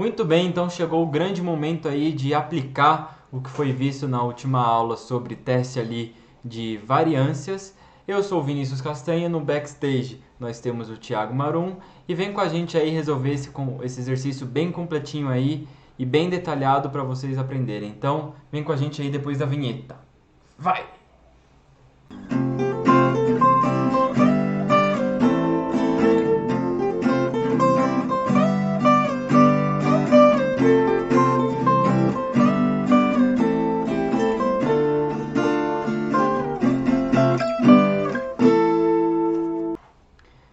Muito bem, então chegou o grande momento aí de aplicar o que foi visto na última aula sobre teste ali de variâncias. Eu sou o Vinícius Castanha, no backstage nós temos o Thiago Marum e vem com a gente aí resolver esse exercício bem completinho aí e bem detalhado para vocês aprenderem. Então, vem com a gente aí depois da vinheta. Vai!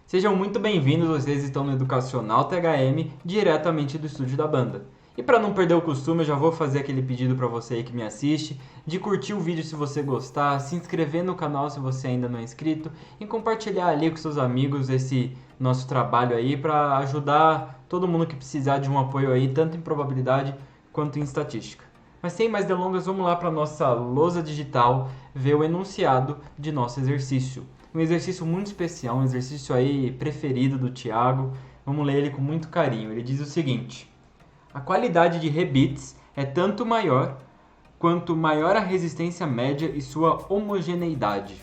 Sejam muito bem-vindos, vocês estão no Educacional THM, diretamente do estúdio da banda. E para não perder o costume, eu já vou fazer aquele pedido para você aí que me assiste, de curtir o vídeo se você gostar, se inscrever no canal se você ainda não é inscrito e compartilhar ali com seus amigos esse nosso trabalho aí para ajudar todo mundo que precisar de um apoio aí, tanto em probabilidade quanto em estatística. Mas sem mais delongas, vamos lá para a nossa lousa digital ver o enunciado de nosso exercício. Um exercício muito especial, um exercício aí preferido do Thiago. Vamos ler ele com muito carinho. Ele diz o seguinte: a qualidade de rebits é tanto maior quanto maior a resistência média e sua homogeneidade.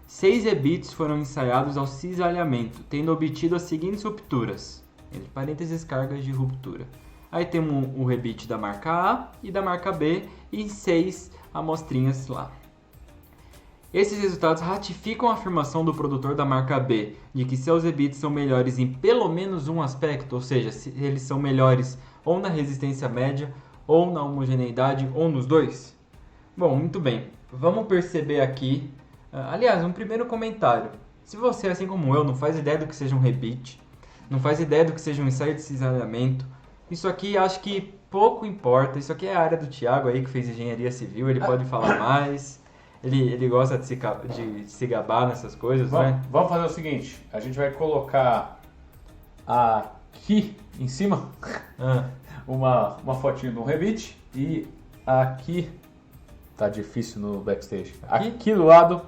6 rebits foram ensaiados ao cisalhamento, tendo obtido as seguintes rupturas. Entre parênteses, cargas de ruptura. Aí temos o rebite da marca A e da marca B e 6 amostrinhas lá. Esses resultados ratificam a afirmação do produtor da marca B de que seus rebits são melhores em pelo menos um aspecto, ou seja, se eles são melhores ou na resistência média, ou na homogeneidade, ou nos dois? Bom, muito bem. Vamos perceber aqui, aliás, um primeiro comentário. Se você, assim como eu, não faz ideia do que seja um rebite, não faz ideia do que seja um ensaio de cisalhamento, isso aqui acho que pouco importa. Isso aqui é a área do Thiago aí, que fez engenharia civil, ele pode falar mais. Ele gosta de se gabar nessas coisas, né? Vamos fazer o seguinte, a gente vai colocar aqui em cima uma fotinho do rebite e aqui, tá difícil no backstage, aqui do lado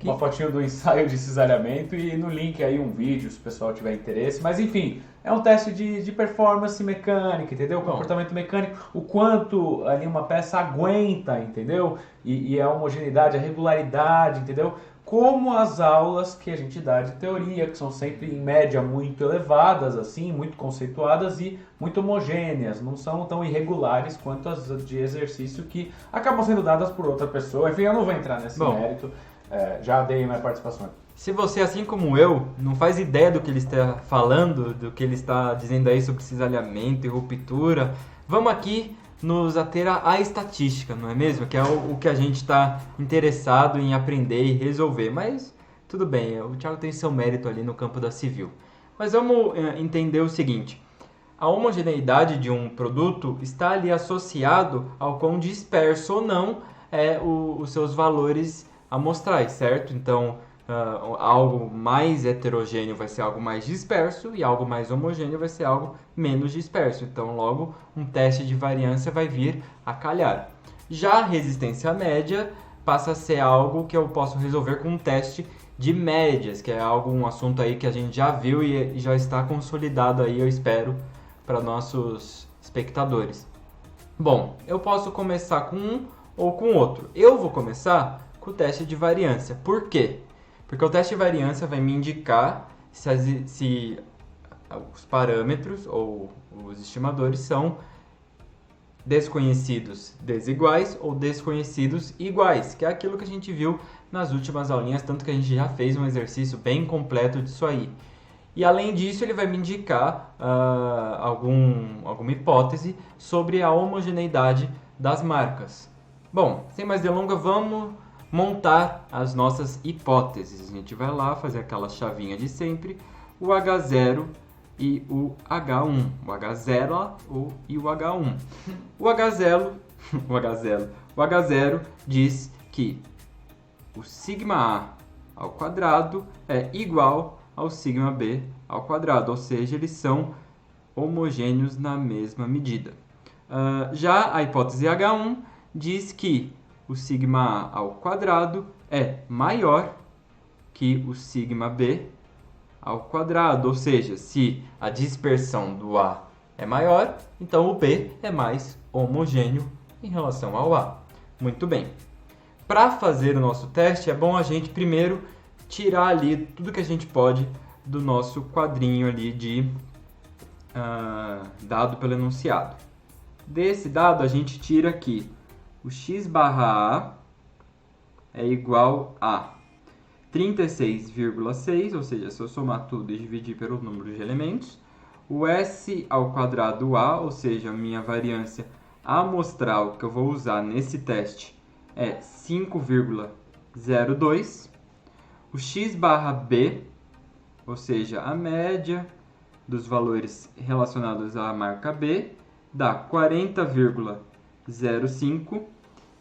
uma fotinho do ensaio de cisalhamento e no link aí um vídeo se o pessoal tiver interesse, mas enfim, é um teste de performance mecânica, entendeu? Comportamento mecânico, o quanto ali uma peça aguenta, entendeu? E a homogeneidade, a regularidade, entendeu? Como as aulas que a gente dá de teoria, que são sempre em média muito elevadas, assim, muito conceituadas e muito homogêneas, não são tão irregulares quanto as de exercício que acabam sendo dadas por outra pessoa. Enfim, eu não vou entrar nesse mérito, já dei minha participação. Se você, assim como eu, não faz ideia do que ele está falando, do que ele está dizendo aí sobre cisalhamento e ruptura, vamos aqui nos ater à estatística, não é mesmo? Que é o que a gente está interessado em aprender e resolver. Mas tudo bem, o Thiago tem seu mérito ali no campo da civil. Mas vamos entender o seguinte: a homogeneidade de um produto está ali associado ao quão disperso ou não os seus valores amostrais, certo? Então, algo mais heterogêneo vai ser algo mais disperso e algo mais homogêneo vai ser algo menos disperso. Então, logo, um teste de variância vai vir a calhar. Já a resistência média passa a ser algo que eu posso resolver com um teste de médias, que é um assunto aí que a gente já viu e já está consolidado aí, eu espero, para nossos espectadores. Bom, eu posso começar com um ou com outro. Eu vou começar com o teste de variância. Por quê? Porque o teste de variância vai me indicar se os parâmetros ou os estimadores são desconhecidos desiguais ou desconhecidos iguais, que é aquilo que a gente viu nas últimas aulinhas, tanto que a gente já fez um exercício bem completo disso aí. E além disso, ele vai me indicar alguma hipótese sobre a homogeneidade das marcas. Bom, sem mais delongas, vamos montar as nossas hipóteses. A gente vai lá fazer aquela chavinha de sempre, o H0 e o H1, o H0 e o H1. O H0 diz que o sigma A ao quadrado é igual ao sigma B ao quadrado, ou seja, eles são homogêneos na mesma medida. Já a hipótese H1 diz que o sigma A ao quadrado é maior que o sigma B ao quadrado, ou seja, se a dispersão do A é maior, então o B é mais homogêneo em relação ao A. Muito bem. Para fazer o nosso teste, é bom a gente primeiro tirar ali tudo que a gente pode do nosso quadrinho ali de dado pelo enunciado. Desse dado, a gente tira aqui o x/A é igual a 36,6, ou seja, se eu somar tudo e dividir pelo número de elementos, o S ao quadrado A, ou seja, a minha variância amostral que eu vou usar nesse teste é 5,02, o x/B, ou seja, a média dos valores relacionados à marca B, dá 40,05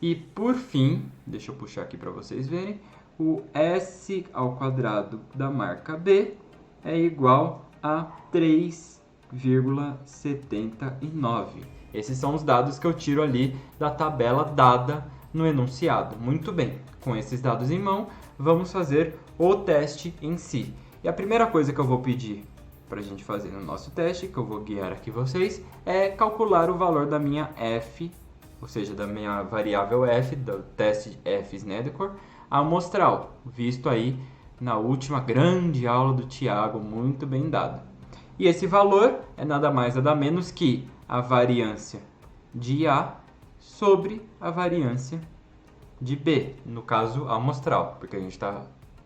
e, por fim, deixa eu puxar aqui para vocês verem, o S ao quadrado da marca B é igual a 3,79. Esses são os dados que eu tiro ali da tabela dada no enunciado. Muito bem, com esses dados em mão, vamos fazer o teste em si. E a primeira coisa que eu vou pedir para a gente fazer no nosso teste, que eu vou guiar aqui vocês, é calcular o valor da minha f, ou seja, da minha variável f, do teste f-Snedecor, amostral, visto aí na última grande aula do Tiago, muito bem dado. E esse valor é nada mais nada menos que a variância de A sobre a variância de B, no caso amostral, porque a gente está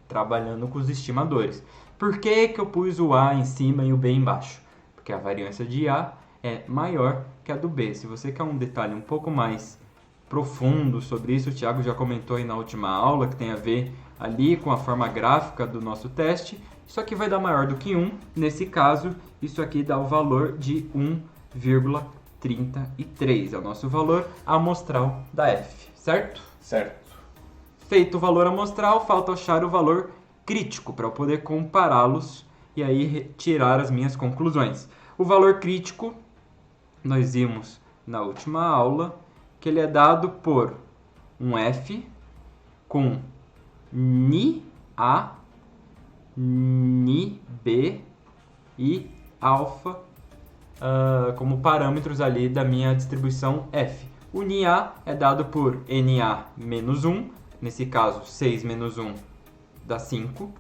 trabalhando com os estimadores. Por que que eu pus o A em cima e o B embaixo? Porque a variância de A é maior que a do B. Se você quer um detalhe um pouco mais profundo sobre isso, o Thiago já comentou aí na última aula, que tem a ver ali com a forma gráfica do nosso teste. Isso aqui vai dar maior do que 1. Nesse caso, isso aqui dá o valor de 1,33. É o nosso valor amostral da F, certo? Certo. Feito o valor amostral, falta achar o valor crítico para eu poder compará-los e aí tirar as minhas conclusões. O valor crítico, nós vimos na última aula, que ele é dado por um F com Ni A, Ni B e alfa como parâmetros ali da minha distribuição F. O Ni A é dado por Na menos 1, nesse caso 6 menos 1 dá 5.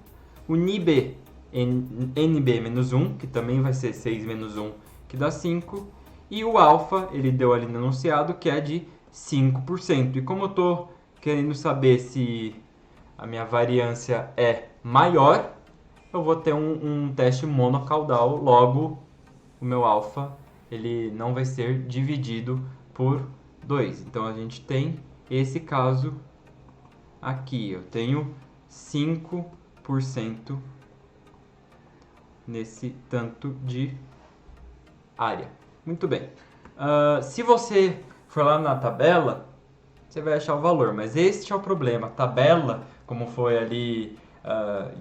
O Ni B, NB menos 1, que também vai ser 6 menos 1, que dá 5. E o alfa, ele deu ali no enunciado, que é de 5%. E como eu estou querendo saber se a minha variância é maior, eu vou ter um teste monocaudal, logo o meu alfa ele não vai ser dividido por 2. Então a gente tem esse caso aqui, eu tenho 5% nesse tanto de área. Muito bem. Se você for lá na tabela, você vai achar o valor, mas este é o problema. A tabela, como foi ali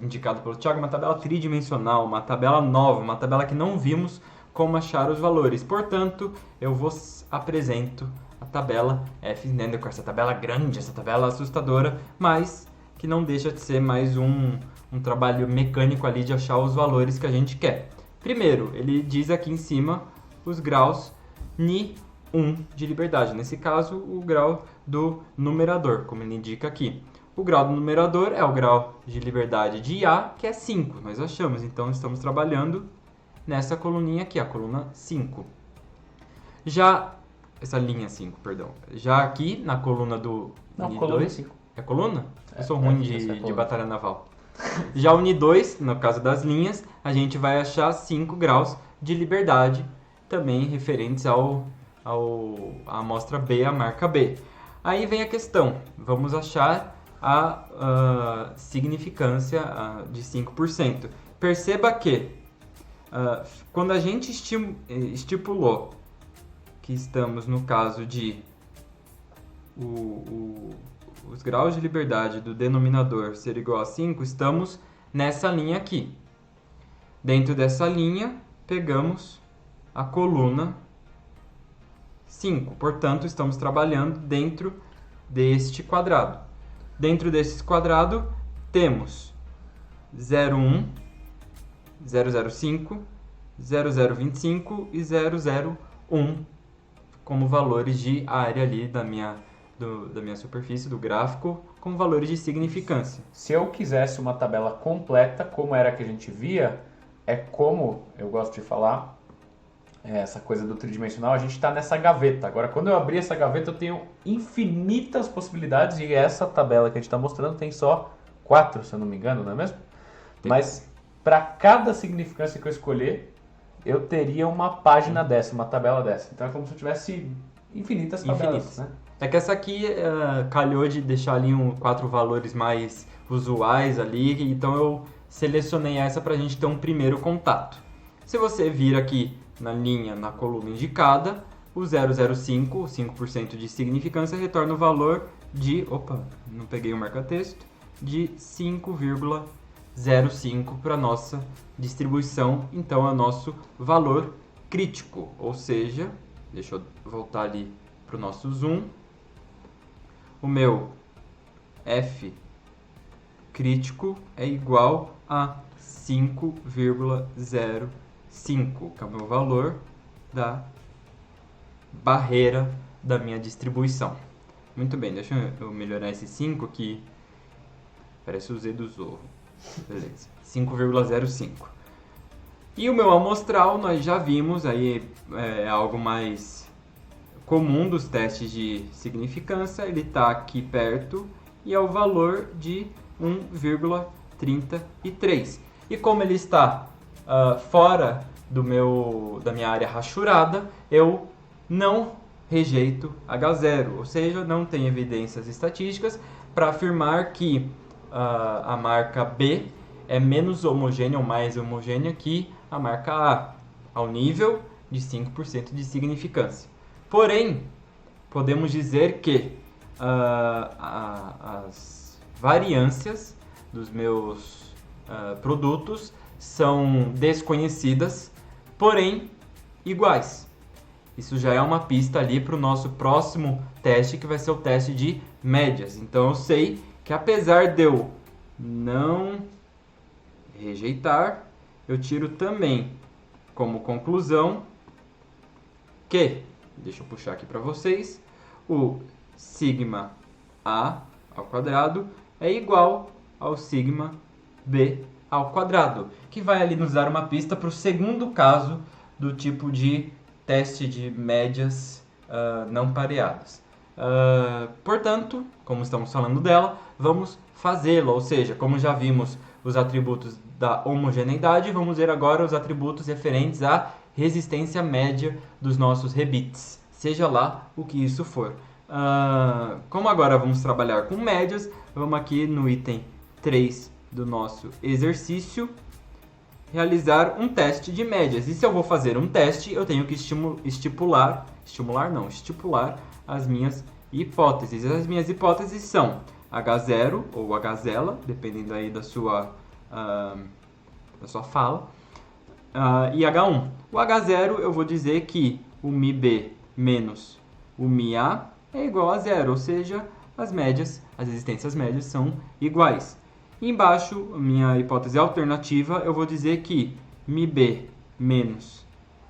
indicado pelo Thiago, é uma tabela tridimensional, uma tabela nova, uma tabela que não vimos como achar os valores. Portanto, eu vos apresento a tabela f-Snedecor, essa tabela grande, essa tabela assustadora, mas que não deixa de ser mais um trabalho mecânico ali de achar os valores que a gente quer. Primeiro, ele diz aqui em cima os graus Ni1 de liberdade. Nesse caso, o grau do numerador, como ele indica aqui. O grau do numerador é o grau de liberdade de A, que é 5. Nós achamos, então estamos trabalhando nessa coluninha aqui, a coluna 5. Essa linha 5, perdão. Já aqui na coluna do Ni2... 5. É coluna? Eu sou ruim de batalha naval. Já o Ni2, no caso das linhas, a gente vai achar 5 graus de liberdade, também referentes à amostra B, a marca B. Aí vem a questão, vamos achar a significância de 5%. Perceba que quando a gente estipulou que estamos no caso de os graus de liberdade do denominador ser igual a 5, estamos nessa linha aqui. Dentro dessa linha, pegamos a coluna 5. Portanto, estamos trabalhando dentro deste quadrado. Dentro desse quadrado, temos 0,1, 0,05, 0,025 e 0,01 como valores de área ali da minha superfície, do gráfico, como valores de significância. Se eu quisesse uma tabela completa, como era que a gente via, é como eu gosto de falar, essa coisa do tridimensional, a gente está nessa gaveta. Agora, quando eu abrir essa gaveta, eu tenho infinitas possibilidades e essa tabela que a gente está mostrando tem só 4, se eu não me engano, não é mesmo? Mas para cada significância que eu escolher, eu teria uma página dessa, uma tabela dessa. Então é como se eu tivesse infinitas tabelas, né? É que essa aqui calhou de deixar ali 4 valores mais usuais ali, então eu selecionei essa para a gente ter um primeiro contato. Se você vir aqui na coluna indicada, o 0,05, 5% de significância, retorna o valor de, não peguei o marca-texto, de 5,05 para a nossa distribuição, então é o nosso valor crítico, ou seja, deixa eu voltar ali para o nosso zoom, o meu F crítico é igual a 5,05, que é o meu valor da barreira da minha distribuição. Muito bem, deixa eu melhorar esse 5 aqui. Parece o Z do Zorro. Beleza. 5,05. E o meu amostral, nós já vimos, aí é algo mais comum dos testes de significância. Ele está aqui perto e é o valor de 1,33. E como ele está fora da minha área rachurada, eu não rejeito H0, ou seja, não tem evidências estatísticas para afirmar que a marca B é menos homogênea ou mais homogênea que a marca A, ao nível de 5% de significância. Porém, podemos dizer que as variâncias dos meus produtos são desconhecidas, porém iguais. Isso já é uma pista ali para o nosso próximo teste, que vai ser o teste de médias. Então eu sei que apesar de eu não rejeitar, eu tiro também como conclusão que, deixa eu puxar aqui para vocês, o sigma A ao quadrado é igual ao sigma B ao quadrado, que vai ali nos dar uma pista para o segundo caso do tipo de teste de médias não pareadas. Portanto, como estamos falando dela, vamos fazê-la, ou seja, como já vimos os atributos da homogeneidade, vamos ver agora os atributos referentes à resistência média dos nossos rebits, seja lá o que isso for. Como agora vamos trabalhar com médias, vamos aqui no item 3 do nosso exercício realizar um teste de médias. E se eu vou fazer um teste, eu tenho que estipular as minhas hipóteses. As minhas hipóteses são H0 ou Hzela, dependendo aí da sua fala, e H1. O H0 eu vou dizer que o μB menos o μA é igual a zero, ou seja, as resistências médias são iguais. E embaixo, a minha hipótese alternativa, eu vou dizer que μB menos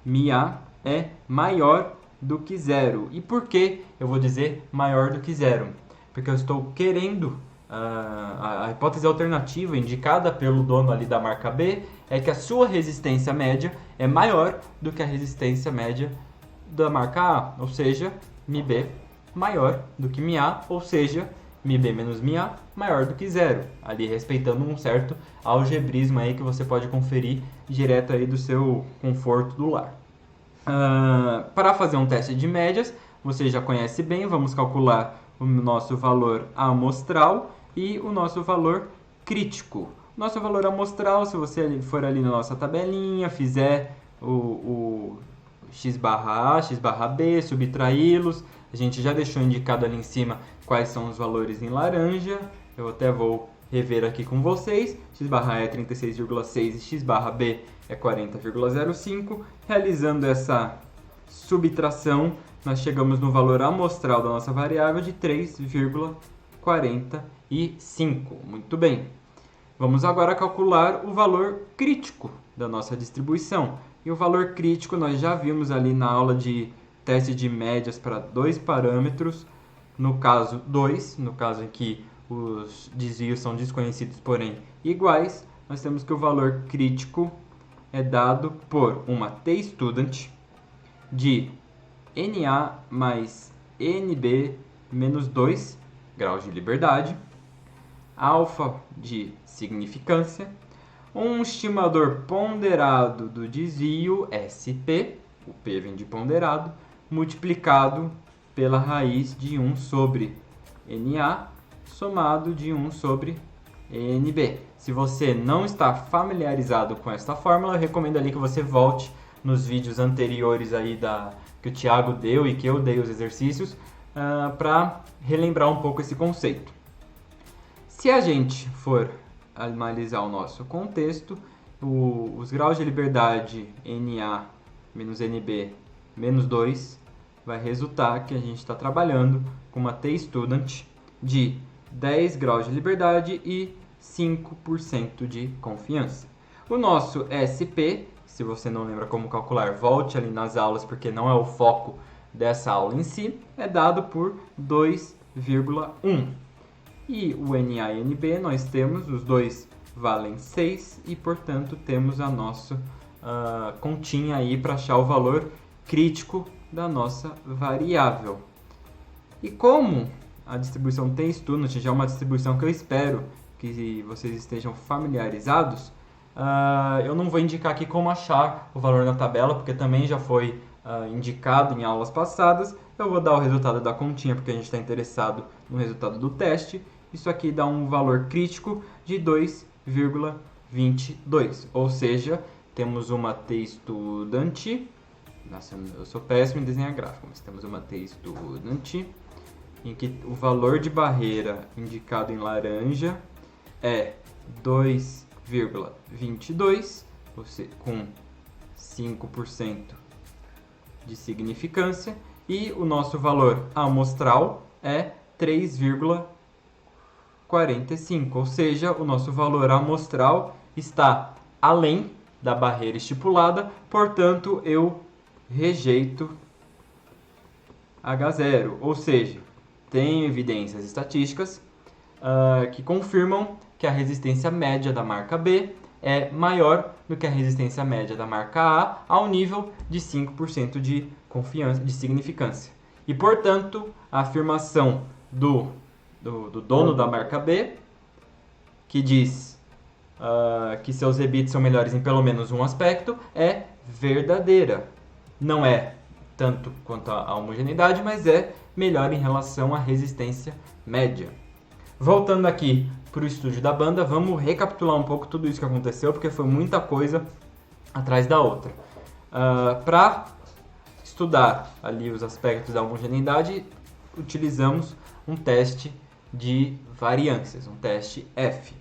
μA é maior do que zero. E por que eu vou dizer maior do que zero? Porque eu estou querendo, a hipótese alternativa indicada pelo dono ali da marca B é que a sua resistência média é maior do que a resistência média da marca A, ou seja, μB maior do que μA, ou seja, μB menos μA maior do que zero, ali respeitando um certo algebrismo aí que você pode conferir direto aí do seu conforto do lar. Para fazer um teste de médias, você já conhece bem, vamos calcular o nosso valor amostral e o nosso valor crítico. Nosso valor amostral, se você for ali na nossa tabelinha, fizer o x barra A, x barra B, subtraí-los, a gente já deixou indicado ali em cima quais são os valores em laranja. Eu até vou rever aqui com vocês. X barra A é 36,6 e x barra B é 40,05. Realizando essa subtração, nós chegamos no valor amostral da nossa variável de 3,45. Muito bem. Vamos agora calcular o valor crítico da nossa distribuição. E o valor crítico nós já vimos ali na aula de teste de médias para 2 parâmetros, no caso 2, no caso em que os desvios são desconhecidos, porém iguais, nós temos que o valor crítico é dado por uma t-student de NA mais NB menos 2 graus de liberdade, alfa de significância, um estimador ponderado do desvio, SP, o P vem de ponderado, multiplicado pela raiz de 1 sobre NA, somado de 1 sobre NB. Se você não está familiarizado com esta fórmula, eu recomendo ali que você volte nos vídeos anteriores aí que o Thiago deu e que eu dei os exercícios, para relembrar um pouco esse conceito. Se a gente for analisar o nosso contexto, os graus de liberdade NA menos NB menos 2 vai resultar que a gente está trabalhando com uma t-student de 10 graus de liberdade e 5% de confiança. O nosso SP, se você não lembra como calcular, volte ali nas aulas porque não é o foco dessa aula em si, é dado por 2,1. E o NA e NB nós temos, os dois valem 6 e, portanto, temos a nossa continha aí para achar o valor crítico da nossa variável. E como a distribuição t-student já é uma distribuição que eu espero que vocês estejam familiarizados, eu não vou indicar aqui como achar o valor na tabela, porque também já foi indicado em aulas passadas. Eu vou dar o resultado da continha, porque a gente está interessado no resultado do teste. Isso aqui dá um valor crítico de 2,22, ou seja, temos uma t-student. Nossa, eu sou péssimo em desenhar gráfico, mas temos uma t-student em que o valor de barreira indicado em laranja é 2,22, com 5% de significância, e o nosso valor amostral é 3,45, ou seja, o nosso valor amostral está além da barreira estipulada, portanto eu rejeito H0, ou seja, tenho evidências estatísticas que confirmam que a resistência média da marca B é maior do que a resistência média da marca A ao nível de 5% de confiança, de significância. E, portanto, a afirmação do dono da marca B, que diz que seus rebits são melhores em pelo menos um aspecto, é verdadeira. Não é tanto quanto a homogeneidade, mas é melhor em relação à resistência média. Voltando aqui para o estúdio da banda, vamos recapitular um pouco tudo isso que aconteceu, porque foi muita coisa atrás da outra. Para estudar ali os aspectos da homogeneidade, utilizamos um teste de variâncias, um teste F.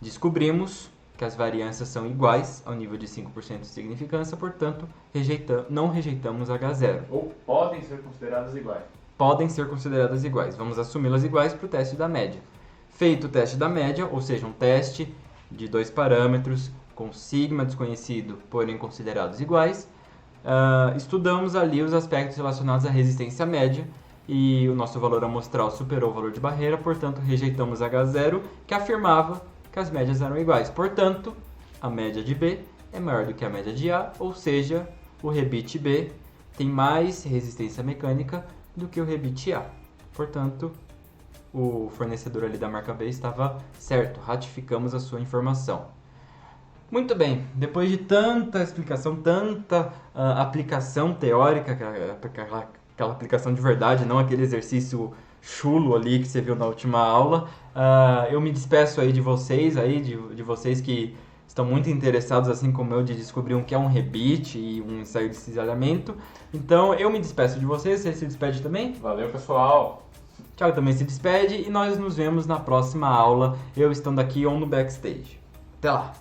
Descobrimos que as variâncias são iguais ao nível de 5% de significância, portanto, não rejeitamos H0. Ou podem ser consideradas iguais. Podem ser consideradas iguais. Vamos assumi-las iguais para o teste da média. Feito o teste da média, ou seja, um teste de 2 parâmetros com sigma desconhecido, porém considerados iguais, estudamos ali os aspectos relacionados à resistência média e o nosso valor amostral superou o valor de barreira, portanto, rejeitamos H0, que afirmava que as médias eram iguais. Portanto, a média de B é maior do que a média de A, ou seja, o rebite B tem mais resistência mecânica do que o rebite A. Portanto, o fornecedor ali da marca B estava certo, ratificamos a sua informação. Muito bem, depois de tanta explicação, tanta aplicação teórica, aquela aplicação de verdade, não aquele exercício chulo ali que você viu na última aula, eu me despeço aí de vocês, de vocês que estão muito interessados, assim como eu, de descobrir o que é um rebite e um ensaio de cisalhamento. Então, eu me despeço de vocês, você se despede também? Valeu, pessoal! Thiago também se despede e nós nos vemos na próxima aula, eu estando aqui ou no backstage. Até lá!